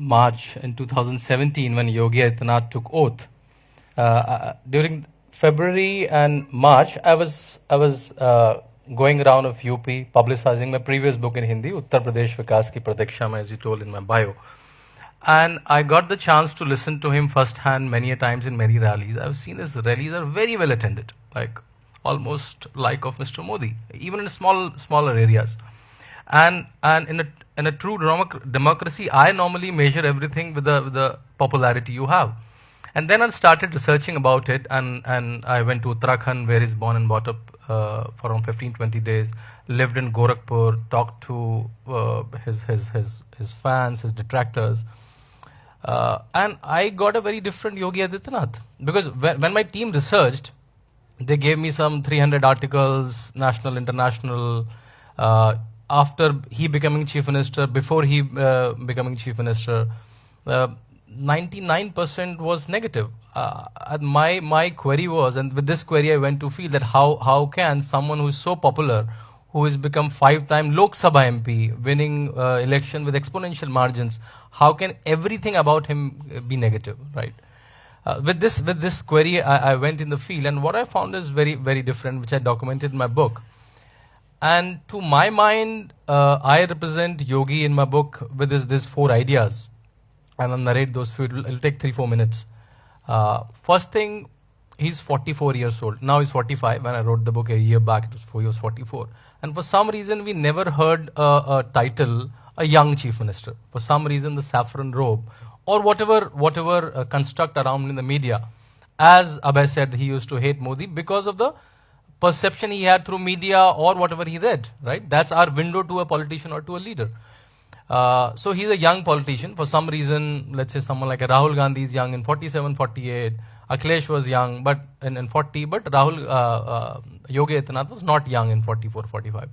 March in 2017 when Yogi Adityanath took oath. During February and March, I was going around of UP publicizing my previous book in Hindi, Uttar Pradesh Vikas Ki Pratikshama, as you told in my bio. And I got the chance to listen to him firsthand many a times in many rallies. I've seen his rallies are very well attended, like almost like of Mr. Modi, even in smaller areas. And in a true democracy, I normally measure everything with the popularity you have. And then I started researching about it, and I went to Uttarakhand, where he's born and brought up for around 15, 20 days, lived in Gorakhpur, talked to his fans, his detractors. And I got a very different Yogi Adityanath. Because when my team researched, they gave me some 300 articles, national, international, after he becoming chief minister, before he becoming chief minister. 99% was negative. My query was, and with this query I went to feel that how can someone who is so popular, who has become 5-time Lok Sabha MP, winning election with exponential margins, how can everything about him be negative, right? With this query, I went in the field, and what I found is very, very different, which I documented in my book. And to my mind, I represent Yogi in my book with these 4 ideas. And I'll narrate those few. It'll take 3-4 minutes. First thing, he's 44 years old. Now he's 45. When I wrote the book a year back, he was 44. And for some reason, we never heard a title, a young chief minister. For some reason, the saffron robe or whatever construct around in the media. As Abhay said, he used to hate Modi because of the perception he had through media or whatever he read, right? That's our window to a politician or to a leader. So he's a young politician. For some reason, let's say someone like a Rahul Gandhi is young in 47, 48. Akhilesh was young but in 40, but Yogi Adityanath was not young in 44, 45.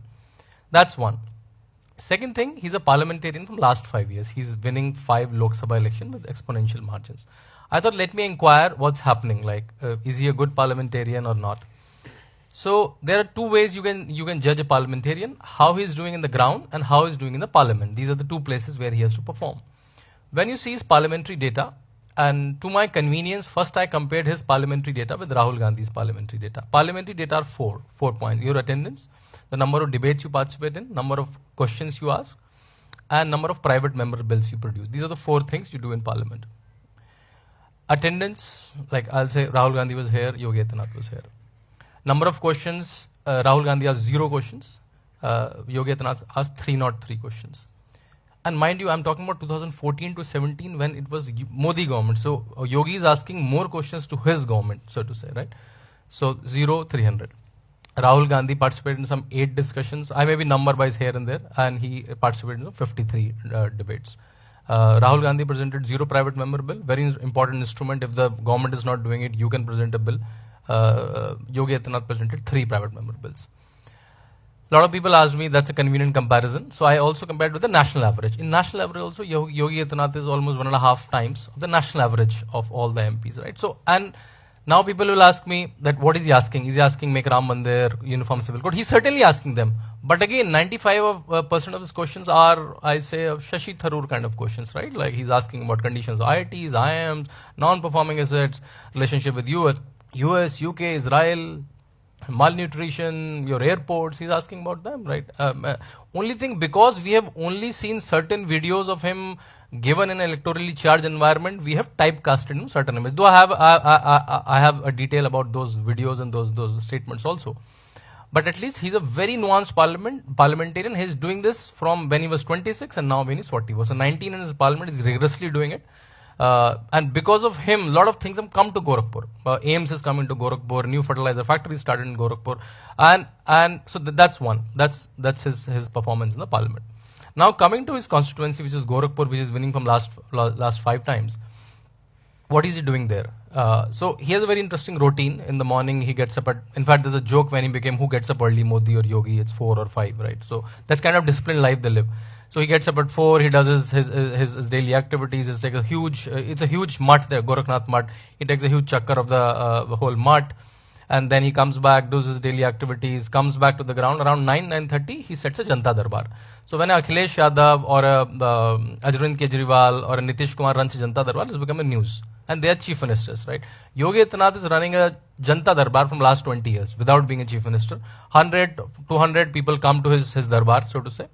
That's one. Second thing, he's a parliamentarian from last 5 years. He's winning 5 Lok Sabha elections with exponential margins. I thought, let me inquire what's happening. Like, is he a good parliamentarian or not? So there are 2 ways you can judge a parliamentarian: how he is doing in the ground and how he is doing in the parliament. These are the 2 places where he has to perform. When you see his parliamentary data, and to my convenience, first I compared his parliamentary data with Rahul Gandhi's parliamentary data. Parliamentary data are 4 points: your attendance, the number of debates you participate in, number of questions you ask, and number of private member bills you produce. These are the 4 things you do in parliament. Attendance, like I'll say Rahul Gandhi was here, Yogi Adityanath was here. Number of questions, Rahul Gandhi asked 0 questions. Yogi Adityanath asked 303 questions. And mind you, I'm talking about 2014 to 17 when it was Modi government. So Yogi is asking more questions to his government, so to say, right? So 0, 300. Rahul Gandhi participated in some 8 discussions. I may be number-wise here and there, and he participated in some 53 debates. Rahul Gandhi presented 0 private member bill, very important instrument. If the government is not doing it, you can present a bill. Yogi Adityanath presented 3 private member bills. A lot of people asked me, that's a convenient comparison. So I also compared with the national average. In national average also, Yogi Adityanath is almost 1.5 times of the national average of all the MPs, right? So, and now people will ask me that what is he asking? Is he asking make Ram Mandir, uniform civil code? He's certainly asking them. But again, 95% of his questions are, I say, Shashi Tharoor kind of questions, right? Like he's asking about conditions of IITs, IIMs, non-performing assets, relationship with US, UK, Israel, malnutrition, your airports, he's asking about them, right? Only thing, because we have only seen certain videos of him given in an electorally charged environment, we have typecasted him certain images. Though I have a detail about those videos and those statements also. But at least he's a very nuanced parliamentarian. He's doing this from when he was 26 and now when he's 40. So 19 in his parliament, he's rigorously doing it. And because of him, a lot of things have come to Gorakhpur. AIMS is coming to Gorakhpur, new fertilizer factory started in Gorakhpur. And so that's one. That's his performance in the parliament. Now coming to his constituency, which is Gorakhpur, which is winning from last 5 times. What is he doing there? So he has a very interesting routine. In the morning, he gets up at, in fact, there's a joke when he became, who gets up early, Modi or Yogi? It's 4 or 5, right? So that's kind of disciplined life they live. So he gets up at 4, he does his daily activities. It's like it's a huge mutt there, Gorakhnath mutt. He takes a huge chakkar of the whole mutt. and then he comes back, does his daily activities, comes back to the ground. Around 9:30, he sets a Janta Darbar. So when Akhilesh Yadav or Arvind Kejriwal or Nitish Kumar runs a Janta Darbar, it's become a news. And they are chief ministers, right? Yogi Adityanath is running a Janta Darbar from last 20 years without being a chief minister. 100, 200 people come to his Darbar, so to say.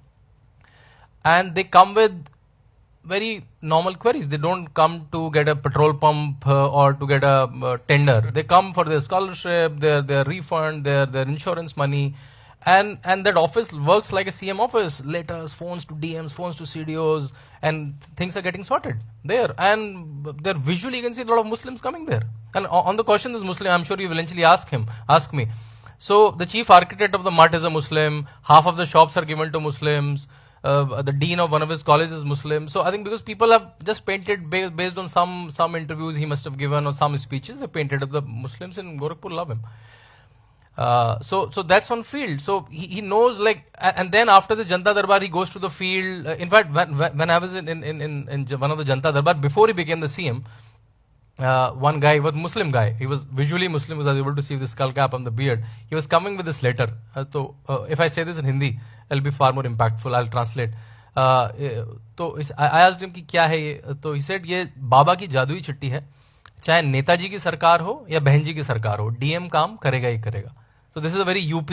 And they come with very normal queries. They don't come to get a petrol pump or to get a tender. They come for their scholarship, their refund, their insurance money. And that office works like a CM office. Letters, phones to DMs, phones to CDOs, and things are getting sorted there. And there visually you can see a lot of Muslims coming there. And on the question is Muslim, I'm sure you will eventually ask me. So the chief architect of the MUT is a Muslim. Half of the shops are given to Muslims. The dean of one of his colleges is Muslim. So I think because people have just painted based on some interviews he must have given or some speeches, they painted up the Muslims in Gorakhpur love him. So that's on field. So he knows, like, and then after the Janta Darbar, he goes to the field. In fact, when I was in one of the Janta Darbar, before he became the CM, one guy was Muslim guy. He was visually Muslim. Was able to see the skull cap and the beard. He was coming with this letter. So if I say this in Hindi, it'll be far more impactful. I'll translate. तो I asked him कि क्या है ये? तो he said ये बाबा की जादुई चिट्ठी है. चाहे नेताजी की सरकार हो या बहन जी की सरकार हो, डीएम काम करेगा ही करेगा. So this is a very UP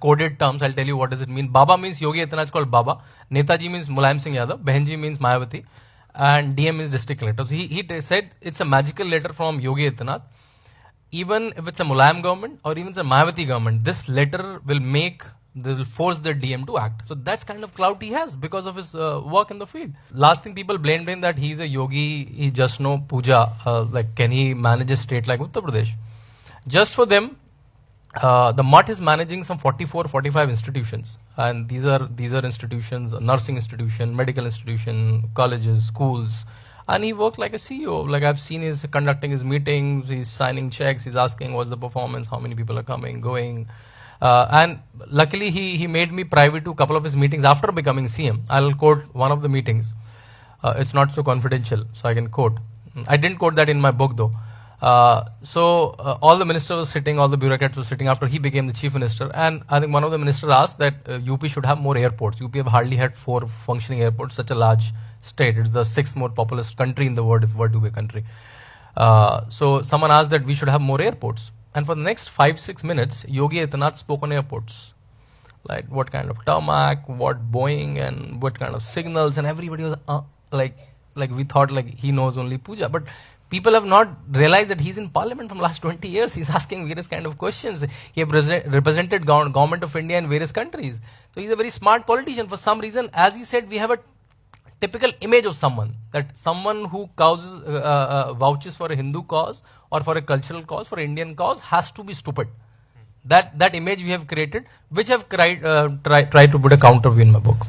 coded terms. I'll tell you what does it mean. Baba means Yogi Adityanath, called Baba. Netaji means Mulayam Singh Yadav. Bahenji means Mayawati. And DM means district collector. So he said it's a magical letter from Yogi Adityanath. Even if it's a Mulayam government or even it's a Mayawati government, this letter will force the DM to act. So that's kind of clout he has because of his work in the field. Last thing, people blamed him that he's a yogi, he just know puja. Like, can he manage a state like Uttar Pradesh? Just for them, the MUT is managing some 44, 45 institutions. And these are institutions, nursing institution, medical institution, colleges, schools. And he works like a CEO. Like, I've seen he's conducting his meetings, he's signing checks, he's asking what's the performance, how many people are coming, going. And luckily he made me private to a couple of his meetings after becoming CM. I'll quote one of the meetings. It's not so confidential, so I can quote. I didn't quote that in my book though. All the ministers were sitting, all the bureaucrats were sitting after he became the chief minister. And I think one of the ministers asked that UP should have more airports. UP have hardly had 4 functioning airports, such a large state. It's the 6th most populous country in the world, if it were to be a country. So someone asked that we should have more airports. And for the next 5-6 minutes, Yogi Adityanath spoke on airports. Like what kind of tarmac, what Boeing, and what kind of signals, and everybody was like we thought like he knows only puja. But people have not realized that he's in parliament from last 20 years. He's asking various kind of questions. He have represented government of India in various countries. So he's a very smart politician. For some reason, as he said, we have a typical image of someone, that someone who vouches for a Hindu cause or for a cultural cause, for an Indian cause, has to be stupid. That image we have created, which I've tried to put a counter view in my book.